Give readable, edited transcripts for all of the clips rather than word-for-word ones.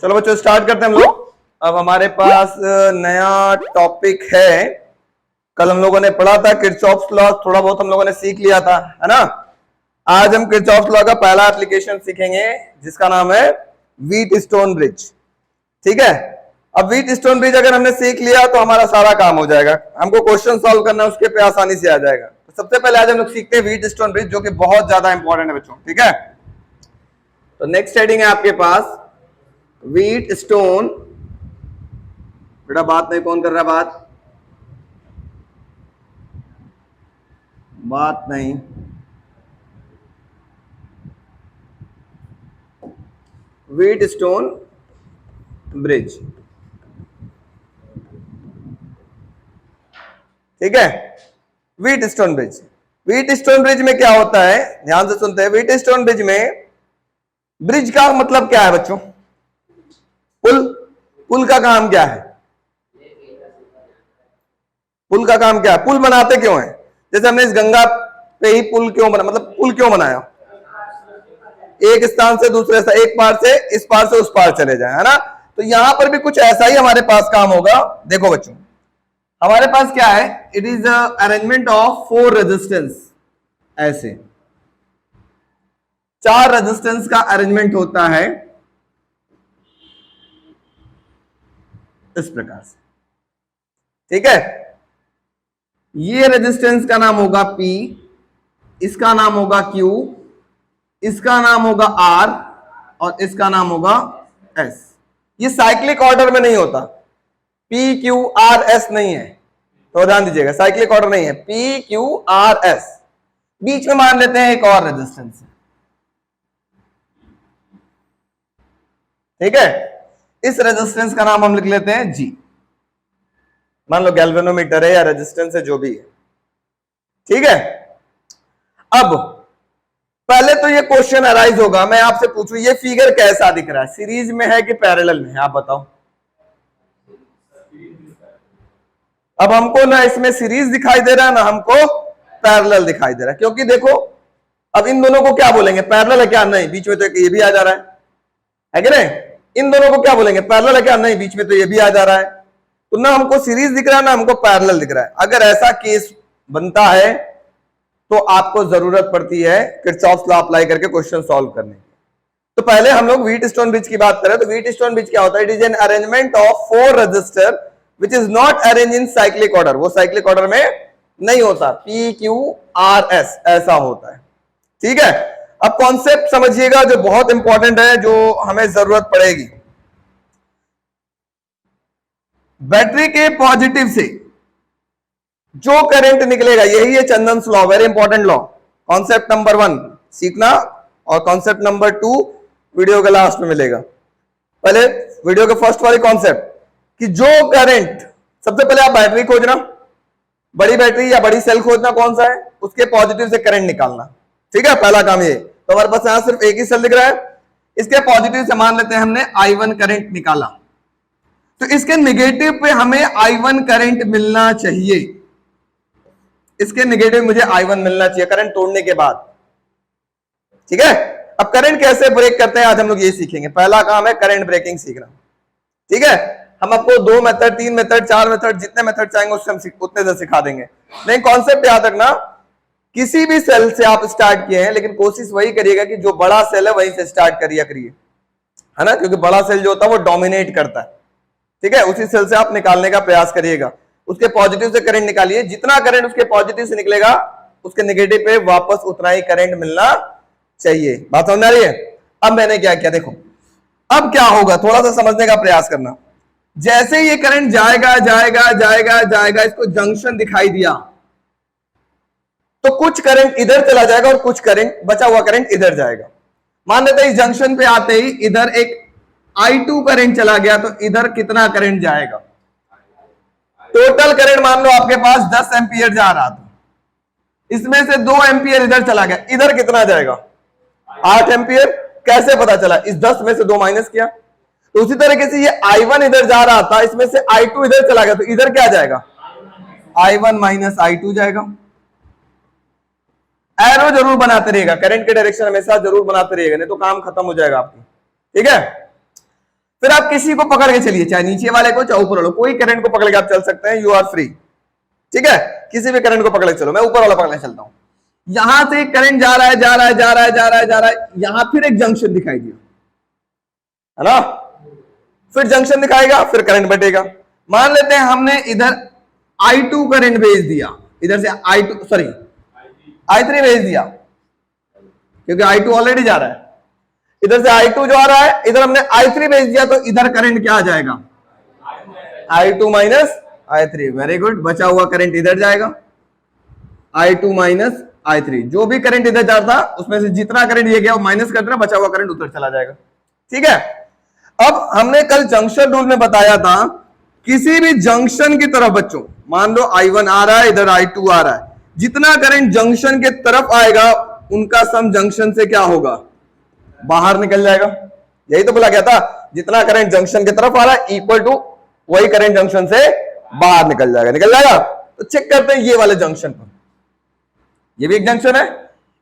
चलो बच्चों स्टार्ट करते हैं हम लोग। अब हमारे पास नया टॉपिक है। कल हम लोगों ने पढ़ा था किरचॉफ्स लॉ, थोड़ा बहुत हम लोगों ने सीख लिया था, है ना। आज हम किरचॉफ्स लॉ का पहला एप्लीकेशन सीखेंगे जिसका नाम है व्हीट स्टोन ब्रिज। ठीक है, अब व्हीट स्टोन ब्रिज अगर हमने सीख लिया तो हमारा सारा काम हो जाएगा। हमको क्वेश्चन सॉल्व करना है उसके पे आसानी से आ जाएगा। तो सबसे पहले आज हम लोग सीखते हैं व्हीट स्टोन ब्रिज, जो कि बहुत ज्यादा इंपॉर्टेंट है बच्चों। ठीक है, तो नेक्स्ट हेडिंग है आपके पास व्हीट स्टोन। बेटा बात नहीं, कौन कर रहा है बात नहीं। व्हीट स्टोन ब्रिज, ठीक है। Wheat stone bridge, wheat stone bridge में क्या होता है, ध्यान से सुनते हैं। व्हीट स्टोन ब्रिज में ब्रिज का मतलब क्या है बच्चों? पुल। पुल का काम क्या है? पुल का काम क्या है? पुल बनाते क्यों है? जैसे हमने इस गंगा पे ही पुल क्यों बना, मतलब पुल क्यों बनाया? एक स्थान से दूसरे स्थान, एक पार से इस पार से उस पार चले जाए, है ना। तो यहां पर भी कुछ ऐसा ही हमारे पास काम होगा। देखो बच्चों, हमारे पास क्या है, it is arrangement of 4 resistance. ऐसे 4 रेजिस्टेंस का अरेंजमेंट होता है इस प्रकार से, ठीक है। ये रेजिस्टेंस का नाम होगा P, इसका नाम होगा Q, इसका नाम होगा R और इसका नाम होगा S। ये साइक्लिक ऑर्डर में नहीं होता, P Q R S नहीं है, तो ध्यान दीजिएगा, साइक्लिक ऑर्डर नहीं है, P Q R S। बीच में मान लेते हैं एक और रेजिस्टेंस, ठीक है। इस रेजिस्टेंस का नाम हम लिख लेते हैं G। मान लो गैल्वेनोमीटर है या रेजिस्टेंस है, जो भी है, ठीक है। अब पहले तो ये क्वेश्चन अराइज होगा, मैं आपसे पूछूं ये फिगर कैसा दिख रहा है, सीरीज में है कि पैरेलल में है, आप बताओ। अब हमको ना इसमें सीरीज दिखाई दे रहा है ना हमको पैरेलल दिखाई दे रहा है, क्योंकि देखो अब इन दोनों को क्या बोलेंगे, पैरेलल है क्या? नहीं, बीच में तो ये भी आ जा रहा है कि नहीं। इन दोनों को क्या बोलेंगे, पैरेलल है क्या? नहीं, बीच में तो ये भी आ जा रहा है। तो ना हमको सीरीज दिख रहा है ना हमको पैरेलल दिख रहा है। अगर ऐसा केस बनता है तो आपको जरूरत पड़ती है किरचॉफ्स लॉ अप्लाई करके क्वेश्चन सॉल्व करने की। तो पहले हम लोग व्हीट स्टोन ब्रिज की बात करें तो व्हीट स्टोन ब्रिज क्या होता है? It is an arrangement of 4 resistor which is not arrange in cyclic order. वो साइक्लिक ऑर्डर में नहीं होता, P Q R S ऐसा होता है, ठीक है। अब कॉन्सेप्ट समझिएगा जो बहुत इंपॉर्टेंट है, जो हमें जरूरत पड़ेगी। बैटरी के पॉजिटिव से जो करंट निकलेगा, यही है चंदन्स law, very important law. Concept number 1 सीखना और कॉन्सेप्ट नंबर 2 वीडियो के लास्ट में मिलेगा। पहले वीडियो के फर्स्ट वाली कॉन्सेप्ट कि जो करंट, सबसे पहले आप बैटरी खोजना, बड़ी बैटरी या बड़ी सेल खोजना कौन सा है, उसके पॉजिटिव से करंट निकालना, ठीक है। पहला काम ये। तो हमारे पास यहां सिर्फ एक ही सेल दिख रहा है, इसके पॉजिटिव से मान लेते हैं हमने I1 करंट निकाला, तो इसके नेगेटिव पे हमें I1 करंट मिलना चाहिए। इसके नेगेटिव मुझे I1 मिलना चाहिए करंट तोड़ने के बाद, ठीक है। अब करंट कैसे ब्रेक करते हैं आज हम लोग ये सीखेंगे। पहला काम है करंट ब्रेकिंग सीखना, ठीक है। हम आपको 2 मेथड, 3 मेथड, 4 मेथड, जितने मेथड चाहेंगे उससे हम उतने से सिखा देंगे। लेकिन कॉन्सेप्ट याद रखना, किसी भी सेल से आप स्टार्ट किए हैं, लेकिन कोशिश वही करिएगा कि जो बड़ा सेल है वहीं से स्टार्ट करिए, है ना, क्योंकि बड़ा सेल जो होता है वो डोमिनेट करता है, ठीक है। उसी सेल से आप निकालने का प्रयास करिएगा, उसके पॉजिटिव से करंट निकालिए, जितना करंट उसके पॉजिटिव से निकलेगा उसके नेगेटिव पे वापस उतना ही करंट मिलना चाहिए। बात समझ आ रही है? अब मैंने क्या किया देखो, अब क्या होगा थोड़ा सा समझने का प्रयास करना। जैसे ये करंट जाएगा जाएगा जाएगा जाएगा, इसको जंक्शन दिखाई दिया, तो कुछ करंट इधर चला जाएगा और कुछ करंट, बचा हुआ करंट इधर जाएगा। मान लेते हैं इस जंक्शन पे आते ही इधर एक I2 करंट चला गया, तो इधर कितना करंट जाएगा? टोटल करंट मान लो आपके पास 10 एम्पियर जा रहा था, इसमें से 2 एम्पियर इधर चला गया, इधर कितना जाएगा? 8 एम्पियर। कैसे पता चला? इस 10 में से 2 माइनस किया। तो उसी तरीके से ये I1 इधर जा रहा था, इसमें से I2 इधर चला गया, तो इधर क्या जाएगा? I1 माइनस I2 जाएगा। एरो जरूर बनाते रहेगा, करंट के डायरेक्शन हमेशा जरूर बनाते रहेगा, नहीं तो काम खत्म हो जाएगा आपकी, ठीक है। फिर आप किसी को पकड़ के चलिए, चाहे नीचे वाले को चाहे ऊपर वाले, कोई करंट को पकड़ के आप चल सकते हैं, यू आर फ्री। ठीक है, किसी भी करंट को पकड़ के चलो, मैं ऊपर वाला पकड़ के चलता हूं। यहां से करंट जा रहा है जा रहा है जा रहा है जा रहा है जा रहा है, यहां फिर एक जंक्शन दिखाई दिया, है ना, फिर जंक्शन दिखाएगा, फिर करंट बटेगा। मान लेते हैं हमने इधर I2 करंट भेज दिया, इधर से I2 सॉरी I3 भेज दिया, क्योंकि I2 ऑलरेडी जा रहा है, इधर से I2 जो आ रहा है, इधर हमने I3 भेज दिया, तो इधर करंट क्या आ जाएगा, I2 minus I3। Very good, बचा हुआ करंट इधर जाएगा, I2 माइनस I3। जो भी करंट इधर जाता उसमें से जितना करंट ये गया वो माइनस कर देना, बचा हुआ करंट उधर चला जाएगा। ठीक है, अब हमने कल जंक्शन रूल में बताया था, किसी भी जंक्शन की तरफ बच्चों, मान लो I1 आ रहा है, इधर I2 आ रहा है, जितना करंट जंक्शन के तरफ आएगा उनका सम जंक्शन से क्या होगा, बाहर निकल जाएगा। यही तो बोला गया था, जितना करंट जंक्शन की तरफ आ रहा है इक्वल टू वही करंट जंक्शन से बाहर निकल जाएगा, निकल जाएगा। तो चेक करते हैं ये वाले जंक्शन पर, ये भी एक जंक्शन है,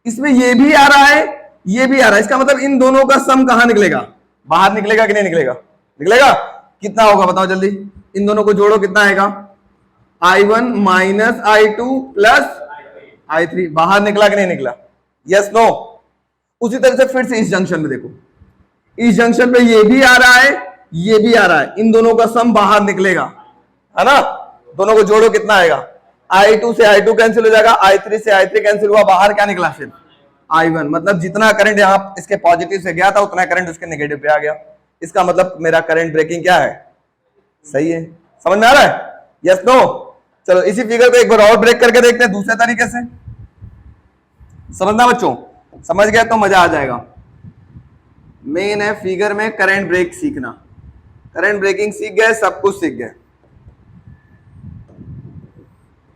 इसमें ये भी आ रहा है ये भी आ रहा है, इसका मतलब इन दोनों का सम कहां निकलेगा, बाहर निकलेगा कि नहीं निकलेगा, निकलेगा। कितना होगा बताओ जल्दी, इन दोनों को जोड़ो, कितना आएगा, I1 minus I2 plus I3। बाहर निकला कि नहीं निकला, यस नो। उसी तरह से फिर से इस जंक्शन में देखो, इस जंक्शन पे ये भी आ रहा है ये भी आ रहा है, इन दोनों का सम बाहर निकलेगा, है ना। दोनों को जोड़ो, कितना आएगा, I2 से I2 कैंसिल हो जाएगा, I3 से I3 कैंसिल हुआ, बाहर क्या निकला फिर I1। मतलब जितना करंट यहां इसके पॉजिटिव से गया था उतना करंट उसके नेगेटिव पे आ गया। इसका मतलब मेरा करंट ब्रेकिंग क्या है, सही है। समझ में आ रहा है, यस नो। चलो इसी फिगर को एक बार और ब्रेक करके देखते हैं दूसरे तरीके से, समझना बच्चों, समझ गए तो मजा आ जाएगा। मेन है फिगर में करंट ब्रेक सीखना, करंट ब्रेकिंग सीख गए, सब कुछ सीख गए।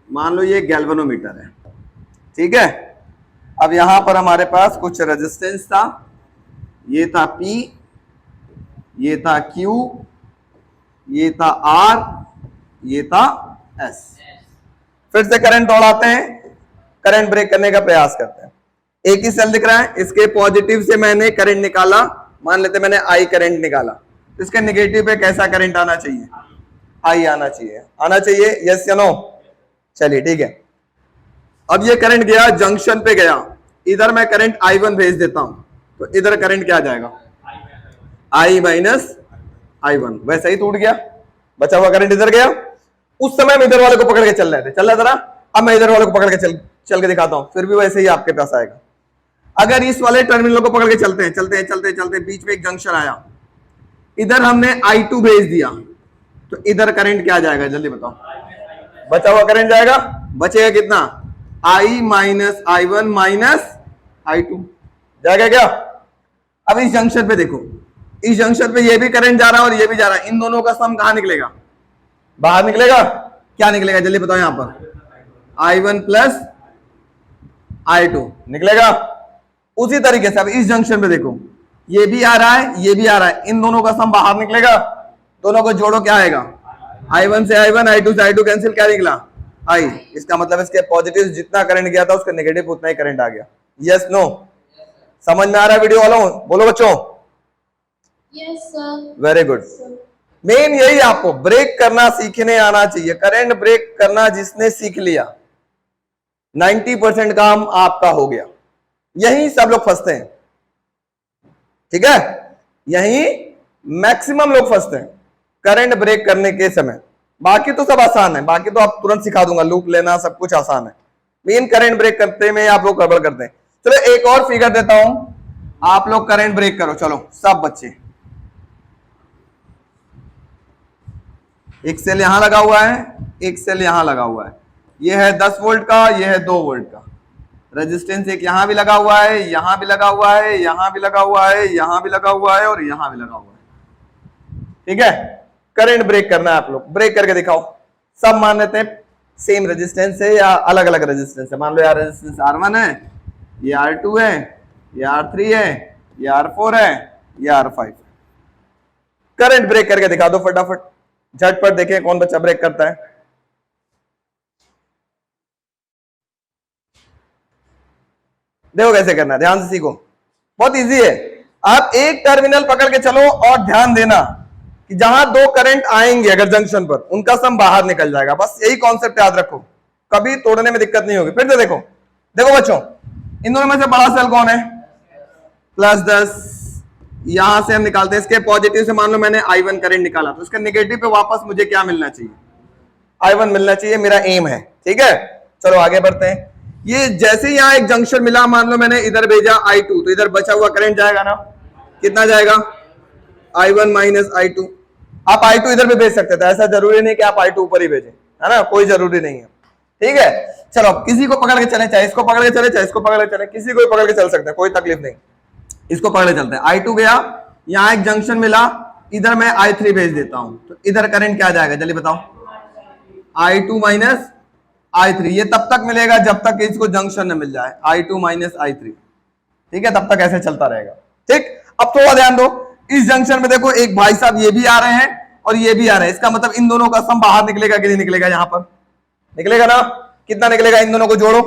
मान लो ये गैल्वेनोमीटर है, ठीक है। अब यहां पर हमारे पास कुछ रेजिस्टेंस था, ये था P, ये था Q, ये था R, ये था S। फिर से करंट दौड़ाते हैं, करंट ब्रेक करने का प्रयास करते हैं। एक ही सेल दिख रहा है, इसके पॉजिटिव से मैंने करंट निकाला, मान लेते मैंने I करंट निकाला, इसके नेगेटिव पे कैसा करंट आना चाहिए, I आना चाहिए, आना चाहिए, यस या नो। चलिए ठीक है, अब ये करंट गया जंक्शन पे गया, इधर मैं करंट I1 भेज देता हूं, तो इधर करंट क्या जाएगा, I माइनस I1। वैसे ही टूट गया, बचा हुआ करंट इधर गया। उस समय हम इधर वाले को पकड़ के चल रहे थे, चल रहा था, अब मैं इधर वाले को पकड़ के चल के दिखाता हूं, फिर भी वैसे ही आपके पास आएगा। अगर इस वाले टर्मिनल को पकड़ के चलते हैं चलते हैं चलते चलते, बीच में एक जंक्शन आया, इधर हमने I2 भेज दिया, तो इधर करंट क्या जाएगा जल्दी बताओ, बचा हुआ करंट जाएगा, बचेगा कितना, I minus I1 minus I2 जाएगा क्या। अब इस जंक्शन पे देखो, इस जंक्शन पे ये भी करंट जा रहा है और ये भी जा रहा है, इन दोनों का सम कहां निकलेगा, बाहर निकलेगा। क्या निकलेगा जल्दी बताओ, यहां पर I1 प्लस I2 निकलेगा। उसी तरीके से अब इस जंक्शन पे देखो, ये भी आ रहा है ये भी आ रहा है, इन दोनों का सम बाहर निकलेगा, दोनों को जोड़ो क्या आएगा, I1 से I1, I2 से I2 कैंसिल, क्या निकला I। इसका मतलब इसके पॉजिटिव जितना करंट गया था उसका नेगेटिव उतना ही करंट आ गया, यस नो। समझ में आ रहा है वीडियो वालों, बोलो बच्चों, yes sir, very good. Main यही आपको ब्रेक करना सीखने आना चाहिए, करंट ब्रेक करना जिसने सीख लिया 90% काम आपका हो गया। यही सब लोग फंसते हैं, ठीक है, यही मैक्सिमम लोग फंसते हैं करंट ब्रेक करने के समय। बाकी तो सब आसान है, बाकी तो आप तुरंत सिखा दूंगा, लूप लेना सब कुछ आसान है, मेन करंट ब्रेक करते में आप लोग गड़बड़ करते हैं। चलो एक और फिगर देता हूं, आप लोग करंट ब्रेक करो, चलो सब बच्चे। एक सेल यहां लगा हुआ है, एक सेल यहां लगा हुआ है, ये है 10 वोल्ट का, ये है 2 वोल्ट का। रेजिस्टेंस एक यहां भी लगा हुआ है, यहां भी लगा हुआ है, यहां भी लगा हुआ है, यहां भी लगा हुआ है और यहां भी लगा हुआ है, ठीक है। करंट ब्रेक करना है, आप लोग ब्रेक करके दिखाओ। सब मान लेते हैं सेम रेजिस्टेंस है या अलग अलग रेजिस्टेंस है। मान लो यार रेजिस्टेंस R1 है, ये R2 है, ये R3 है, ये R4 है, ये R5 है। करंट ब्रेक करके दिखा दो फटाफट, झटपट देखें कौन बच्चा ब्रेक करता है। देखो कैसे करना है, ध्यान से सीखो, बहुत इजी है। आप एक टर्मिनल पकड़ के चलो और ध्यान देना, कि जहां दो करंट आएंगे अगर जंक्शन पर, उनका सम बाहर निकल जाएगा। बस यही कॉन्सेप्ट याद रखो, कभी तोड़ने में दिक्कत नहीं होगी। फिर से देखो, देखो बच्चों, इन दोनों में से बड़ा सेल कौन है? +10। यहां से हम निकालते हैं इसके पॉजिटिव से, मान लो मैंने I1 करंट निकाला, तो इसके नेगेटिव पे वापस मुझे क्या मिलना चाहिए? I1 मिलना चाहिए, मेरा एम है। ठीक है, चलो आगे बढ़ते हैं। ये जैसे ही यहां एक जंक्शन मिला, मान लो मैंने इधर भेजा I2, तो इधर बचा हुआ करंट जाएगा ना, कितना जाएगा? I1 minus I2। आप I2 इधर भी भेज सकते थे, ऐसा जरूरी नहीं कि आप I2 ऊपर ही भेजें, है ना, कोई जरूरी नहीं है। ठीक है, चलो किसी को पकड़ के चले, चाहे इसको पकड़ के चले, चाहे इसको पकड़ के चले, किसी को भी पकड़ के चल सकते हैं, कोई तकलीफ नहीं। इसको पकड़ के चलते हैं। I2 गया, यहां एक जंक्शन मिला, इधर मैं I3 भेज देता हूं, तो इधर करंट क्या जाएगा जल्दी बताओ? I2 minus I3। ये तब तक मिलेगा जब तक इसको जंक्शन न मिल जाए, I2 माइनस I3। ठीक है, तब तक ऐसे चलता रहेगा। ठीक, अब थोड़ा ध्यान दो, इस जंक्शन में देखो एक भाई साहब ये भी आ रहे हैं और ये भी आ रहे हैं, इसका मतलब इन दोनों का सम बाहर निकलेगा कि नहीं निकलेगा? यहां पर निकलेगा ना, कितना निकलेगा? इन दोनों को जोड़ो,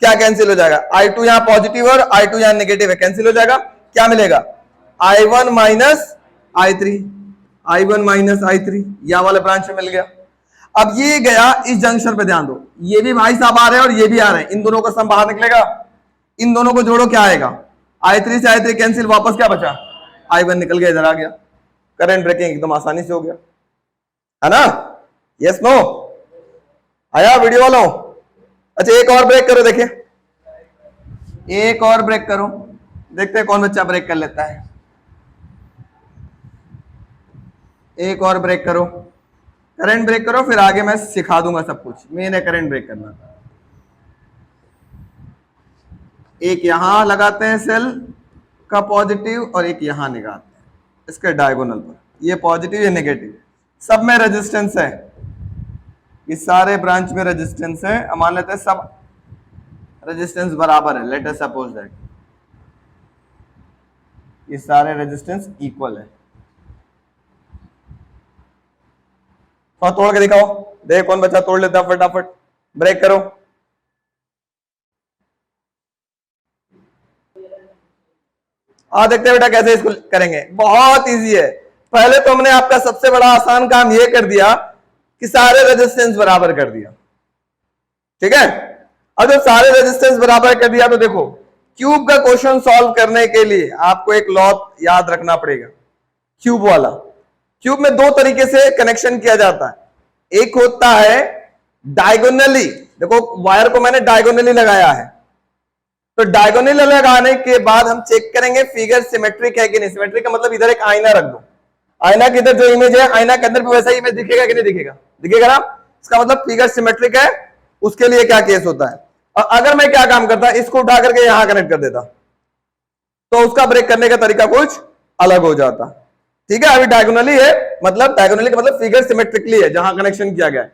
क्या कैंसिल हो जाएगा? I2 यहां पॉजिटिव और I2 यहां नेगेटिव है, कैंसिल हो जाएगा, क्या मिलेगा? I1 minus I3, I1 minus I3, यह वाले ब्रांच में मिल गया। अब ये गया इस जंक्शन पे, ध्यान दो, ये भी भाई साहब आ रहे हैं और ये भी आ रहे हैं, इन दोनों का सम बाहर निकलेगा, इन दोनों को जोड़ो, क्या आएगा? I3 से I3 कैंसिल, वापस क्या बचा? I1 निकल गया, इधर आ गया, करंट ब्रेकिंग एकदम आसानी से हो गया, है ना? यस नो आया वीडियो वालों? अच्छा एक और ब्रेक करो, देखिए एक और ब्रेक करो, देखते हैं कौन बच्चा ब्रेक कर लेता है। एक और ब्रेक करो, करंट ब्रेक करो, फिर आगे मैं सिखा दूंगा सब कुछ। मेन है करंट ब्रेक करना। एक यहां लगाते हैं सेल का पॉजिटिव और एक यहां लगाते हैं इसके डायगोनल पर, ये पॉजिटिव ये नेगेटिव, सब में रेजिस्टेंस है, इस सारे ब्रांच में रेजिस्टेंस है। मान लेते हैं सब रेजिस्टेंस बराबर है, लेट अस सपोज दैट ये सारे रेजिस्टेंस इक्वल है। तो तोड़ के दिखाओ, देख कौन बच्चा तोड़ लेता है फटाफट। ब्रेक करो, देखते हैं बेटा कैसे इसको करेंगे। बहुत इजी है। पहले तो हमने आपका सबसे बड़ा आसान काम यह कर दिया कि सारे रेजिस्टेंस बराबर कर दिया। ठीक है, अब जब सारे रेजिस्टेंस बराबर कर दिया तो देखो, क्यूब का क्वेश्चन सॉल्व करने के लिए आपको एक लॉ याद रखना पड़ेगा, क्यूब वाला। क्यूब में दो तरीके से कनेक्शन किया जाता है। एक होता है डायगोनली, देखो वायर को मैंने डायगोनली लगाया है, तो डायगोनली लगाने के बाद हम चेक करेंगे फिगर सिमेट्रिक है कि नहीं। सिमेट्रिक का मतलब इधर एक आईना रख दो, आईना के इधर जो इमेज है, आईना के अंदर भी वैसा ही इमेज दिखेगा कि नहीं दिखेगा? दिखेगा ना, इसका मतलब फिगर सिमेट्रिक है। उसके लिए क्या केस होता है, और अगर मैं क्या काम करता, इसको उठा करके यहां कनेक्ट कर देता, तो उसका ब्रेक करने का तरीका कुछ अलग हो जाता। ठीक है, अभी डायगोनली है, मतलब डायगोनली का मतलब फिगर सिमेट्रिकली है, जहां कनेक्शन किया गया है,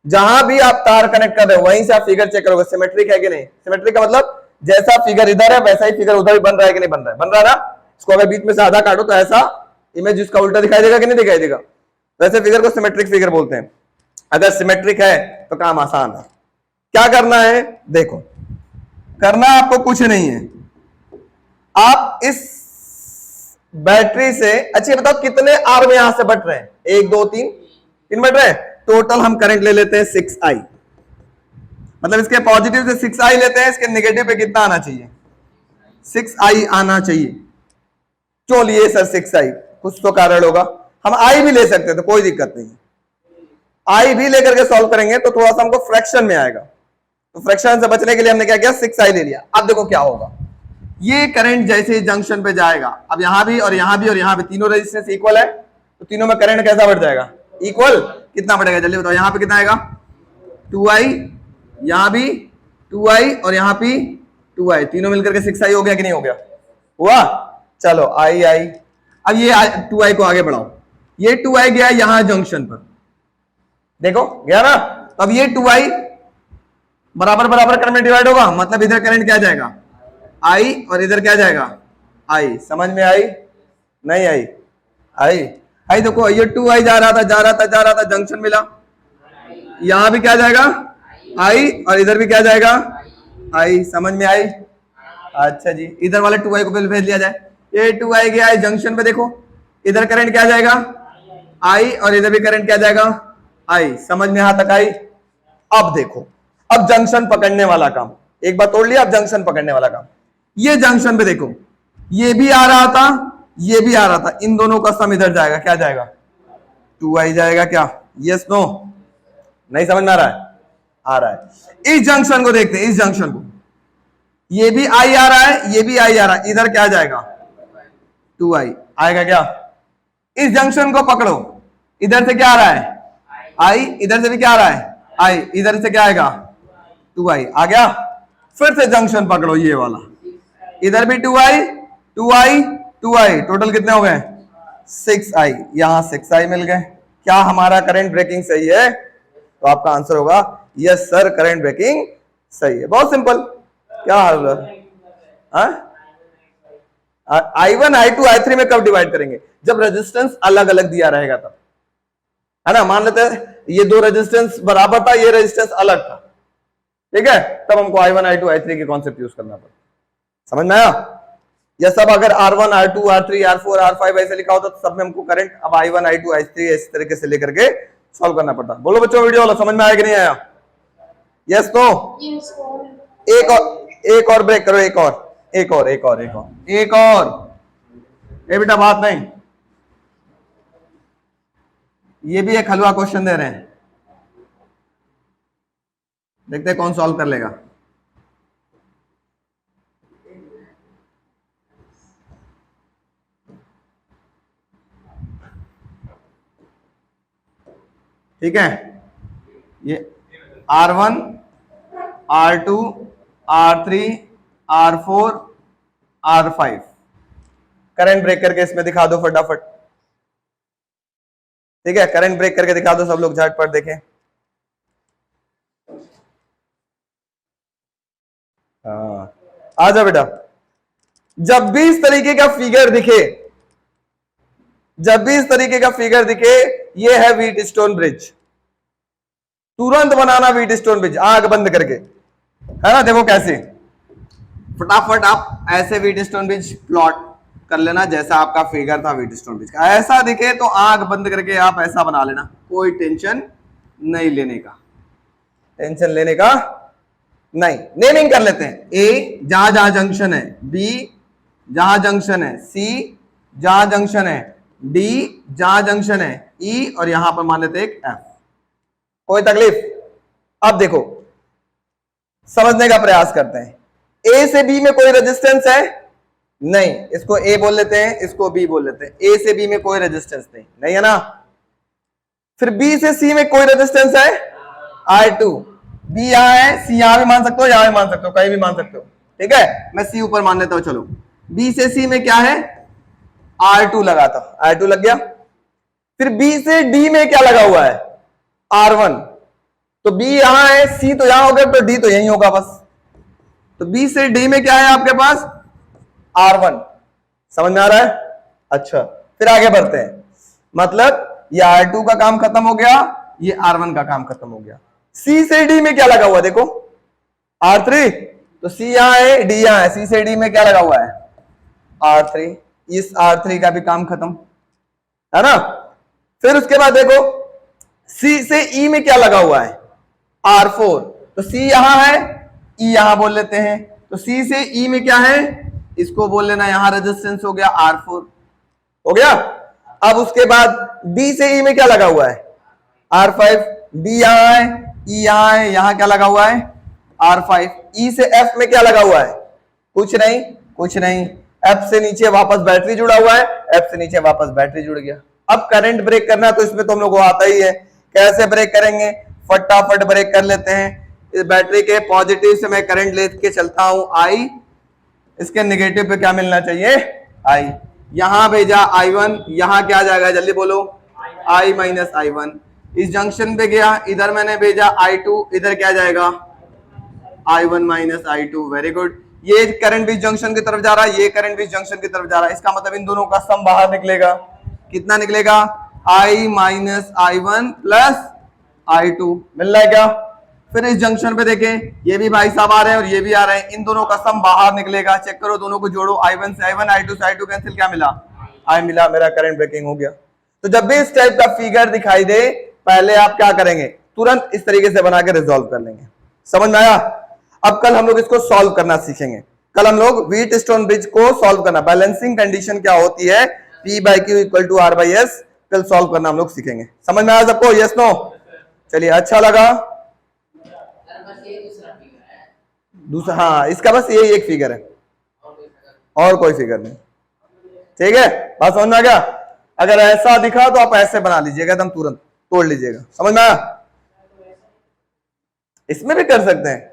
जहां भी आप तार कनेक्ट कर रहे हो वहीं से आप फिगर चेक करोगे सिमेट्रिक है कि नहीं। सिमेट्रिक का मतलब जैसा फिगर इधर है वैसा ही फिगर उधर भी बन रहा है कि नहीं बन रहा है? बन रहा है ना। इसको अगर बीच में से आधा काटो तो ऐसा इमेज इसका उल्टा दिखाई देगा कि नहीं दिखाई देगा? वैसे फिगर को सिमेट्रिक फिगर बोलते हैं। अगर सिमेट्रिक है तो काम आसान है। क्या करना है, देखो करना आपको कुछ नहीं है, आप इस बैटरी से, अच्छा बताओ कितने आर्म यहां से बट रहे हैं? 1 2 3 बट रहे हैं। टोटल हम करंट ले लेते हैं 6i, मतलब इसके पॉजिटिव से 6i लेते हैं, इसके नेगेटिव पे कितना आना चाहिए? 6i आना चाहिए। क्यों लिए सर 6i? कुछ तो कारण होगा। हम i भी ले सकते थे, कोई दिक्कत नहीं, i भी लेकर के सॉल्व करेंगे तो थोड़ा सा हमको फ्रैक्शन में आएगा, तो फ्रैक्शन से बचने के लिए हमने क्या किया, 6i ले लिया। अब देखो क्या होगा, ये करंट जैसे जंक्शन पे जाएगा, अब यहां भी और यहां भी और यहां भी तीनों रेजिस्टेंस इक्वल है, तो तीनों में करंट कैसा बढ़ जाएगा? इक्वल। कितना बढ़ेगा जल्दी बताओ? यहां पे कितना आएगा? 2i, यहां भी 2i और यहां भी 2i, तीनों मिलकर के 6i हो गया कि नहीं हो गया? हुआ। चलो i अब ये 2i को आगे बढ़ाओ, ये 2i गया यहां जंक्शन पर, देखो गया ना। अब ये 2i बराबर बराबर करंट में डिवाइड होगा, मतलब इधर करंट क्या जाएगा? i और इधर क्या जाएगा? i। समझ में आई? नहीं आई? आई देखो, ये 2i जा रहा था जंक्शन मिला, यहां भी क्या जाएगा? i और इधर भी क्या जाएगा? i। समझ में आई? अच्छा जी, इधर वाले 2i को पहले भेज लिया जाए। ये 2i गया है जंक्शन पे, देखो इधर करंट क्या जाएगा? आई और इधर भी करंट क्या जाएगा, आई। समझ में यहां तक आई? अब देखो, अब जंक्शन पकड़ने वाला काम, एक बार तोड़ लिया, अब जंक्शन पकड़ने वाला काम। ये जंक्शन पे देखो, ये भी आ रहा था, ये भी आ रहा था, इन दोनों का सम इधर जाएगा, क्या जाएगा, 2i जाएगा। क्या यस नो? नहीं समझ में आ रहा है? आ रहा है। इस जंक्शन को देखते हैं, इस जंक्शन को, ये भी आई आ रहा है, ये भी आई आ रहा है, इधर क्या जाएगा, 2i आएगा। क्या इस जंक्शन को पकड़ो, इधर से क्या आ रहा है, आई, इधर से भी क्या आ रहा है, आई, इधर से क्या आएगा, 2i आ गया। फिर से जंक्शन पकड़ो, ये वाला, इधर भी 2i 2i 2i, टोटल कितने हो गए, 6i, यहां 6i मिल गए। क्या हमारा करंट ब्रेकिंग सही है? तो आपका आंसर होगा यस सर, करंट ब्रेकिंग सही है। बहुत सिंपल। क्या हाल है? I1 I2 I3 में कब डिवाइड करेंगे? जब रेजिस्टेंस अलग अलग दिया रहेगा तब, है ना। मान लेते हैं ये दो रेजिस्टेंस बराबर था, ये रेजिस्टेंस अलग था, ठीक है, तब हमको I1 I2 I3 के कॉन्सेप्ट यूज करना पड़ता। समझ में आया? यह सब अगर R1 R2 R3 R4 R5 ऐसे लिखा होता तो सब में हमको करंट अब I1 I2 I3 इस तरीके से लेकर के सॉल्व करना पड़ता। बोलो बच्चों, वीडियो वाला समझ में आया कि नहीं आया? Yes no? एक और ब्रेक करो, एक और ये बेटा बात नहीं, ये भी एक हलवा क्वेश्चन दे रहे हैं, देखते हैं कौन सॉल्व कर लेगा। ठीक है, ये R1 R2 R3 R4 R5 current break करके इसमें दिखा दो फटाफट। ठीक है, करंट ब्रेक करके दिखा दो सब लोग, झटपट देखें। हाँ, आ जाओ बेटा। जब भी इस तरीके का फिगर दिखे, जब भी इस तरीके का फिगर दिखे, ये है व्हीट स्टोन ब्रिज। तुरंत बनाना व्हीट स्टोन ब्रिज, आंख बंद करके, है ना। देखो कैसे, फटाफट आप ऐसे व्हीट स्टोन ब्रिज प्लॉट कर लेना जैसा आपका फिगर था व्हीट स्टोन ब्रिज का। ऐसा दिखे तो आंख बंद करके आप ऐसा बना लेना, कोई टेंशन नहीं लेने का, टेंशन लेने का नहीं। नेमिंग कर लेते हैं। ए जहां जहां जंक्शन है, बी जहां जंक्शन है, सी जहां जंक्शन है, डी जहां जंक्शन है, ई और यहां पर मान लेते हैं एक एफ। कोई तकलीफ? अब देखो, समझने का प्रयास करते हैं। ए से बी में कोई रेजिस्टेंस है? नहीं, इसको ए बोल लेते हैं, इसको बी बोल लेते हैं। ए से बी में कोई रेजिस्टेंस नहीं है ना। फिर बी से सी में कोई रेजिस्टेंस है? R2। बी यहां है, सी यहां भी मान सकते हो, यहां भी मान सकते हो, कहीं भी मान सकते हो, ठीक है। मैं सी ऊपर मान लेता हूं, चलो। बी से सी में क्या है? R2 लगाता, R2 लग गया। फिर बी से डी में क्या लगा हुआ है? R1। तो बी यहां है, सी तो यहां होगा, तो डी तो यहीं होगा बस। तो बी से डी में क्या है आपके पास? R1। समझ में आ रहा है? अच्छा, फिर आगे बढ़ते हैं। मतलब ये R2 का काम खत्म हो गया, ये R1 का काम खत्म हो गया। C से D में क्या लगा हुआ है? देखो R3, तो C यहां है, D यहां है, C से D में क्या लगा हुआ है? R3। इस R3 का भी काम खत्म, है ना। फिर उसके बाद देखो C से E में क्या लगा हुआ है? R4। तो C यहां है, E यहां बोल लेते हैं। तो C से E में क्या है? इसको बोल लेना, यहां रेजिस्टेंस हो गया R4, हो गया। अब उसके बाद D से E में क्या लगा हुआ है? R5। D यहां है, E यहां है, यहां क्या लगा हुआ है? R5। E से F में क्या लगा हुआ है? कुछ नहीं, कुछ नहीं। F से नीचे वापस बैटरी जुड़ा हुआ है, F से नीचे वापस बैटरी जुड़ गया। अब करंट ब्रेक करना तो इसमें तुम लोगों को आता ही है। कैसे ब्रेक करेंगे? फटाफट ब्रेक कर लेते हैं। इस बैटरी के पॉजिटिव से मैं करंट लेके चलता हूं I, इसके नेगेटिव पे क्या मिलना चाहिए? I। यहां भेजा I1, यहां क्या जाएगा जल्दी बोलो? I minus I1। इस जंक्शन पे गया, इधर मैंने भेजा I2, इधर क्या जाएगा? I1 minus I2। Very good. ये करंट भी जंक्शन की तरफ जा रहा है, ये करंट भी जंक्शन की तरफ जा रहा है। इसका मतलब इन दोनों का सम बाहर निकलेगा। कितना निकलेगा? I minus I1 plus I2 मिल रहा है क्या? फिर इस जंक्शन पे देखें, ये भी भाई साहब आ रहे हैं और ये भी आ रहे हैं, इन दोनों का सम बाहर निकलेगा। चेक करो, दोनों को जोड़ो, I1 से I1, I2 से I2 कैंसिल, क्या मिला? I मिला, मेरा करंट ब्रेकिंग हो गया। तो जब भी इस टाइप का फिगर दिखाई दे, पहले आप क्या करेंगे, तुरंत इस तरीके से बना के रिजॉल्व कर लेंगे। समझ में आया? अब कल हम लोग इसको सॉल्व करना सीखेंगे। कल हम लोग व्हीट स्टोन ब्रिज को सॉल्व करना, बैलेंसिंग कंडीशन क्या होती है, P by Q equal to R by S, कल सॉल्व करना हम लोग सीखेंगे। समझ में आया सबको? Yes no? चलिए, अच्छा लगा। दूसरा, हाँ, इसका बस यही एक फिगर है और कोई फिगर नहीं। ठीक है, बात समझ में आ गया? अगर ऐसा दिखा तो आप ऐसे बना लीजिएगा, एकदम तुरंत तोड़ लीजिएगा। समझ में आया? इसमें भी कर सकते हैं,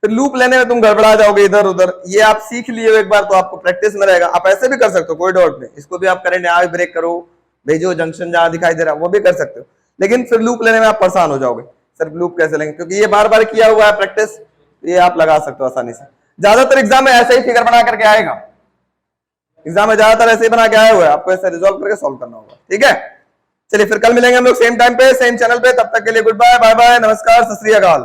फिर लूप लेने में तुम गड़बड़ा जाओगे इधर उधर। ये आप सीख लिए एक बार तो आपको प्रैक्टिस में रहेगा। आप ऐसे भी कर सकते हो, कोई डाउट नहीं। इसको भी आप करंट यहाँ ब्रेक करो, भेजो जंक्शन जहां दिखाई दे रहा है, वो भी कर सकते हो, लेकिन फिर लूप लेने में आप परेशान हो जाओगे। सिर्फ लूप कैसे लेंगे, क्योंकि ये बार बार किया हुआ है प्रैक्टिस, ये आप लगा सकते हो आसानी से। ज्यादातर एग्जाम में ऐसे ही फिगर बना करके आएगा, एग्जाम में ज्यादातर ऐसे ही बना के आया हुआ है, आपको ऐसे रिजॉल्व करके सॉल्व करना होगा। ठीक है, चलिए फिर कल मिलेंगे हम लोग सेम टाइम पे, सेम चैनल पे। तब तक के लिए गुड बाय, बाय बाय, नमस्कार, सत श्री अकाल।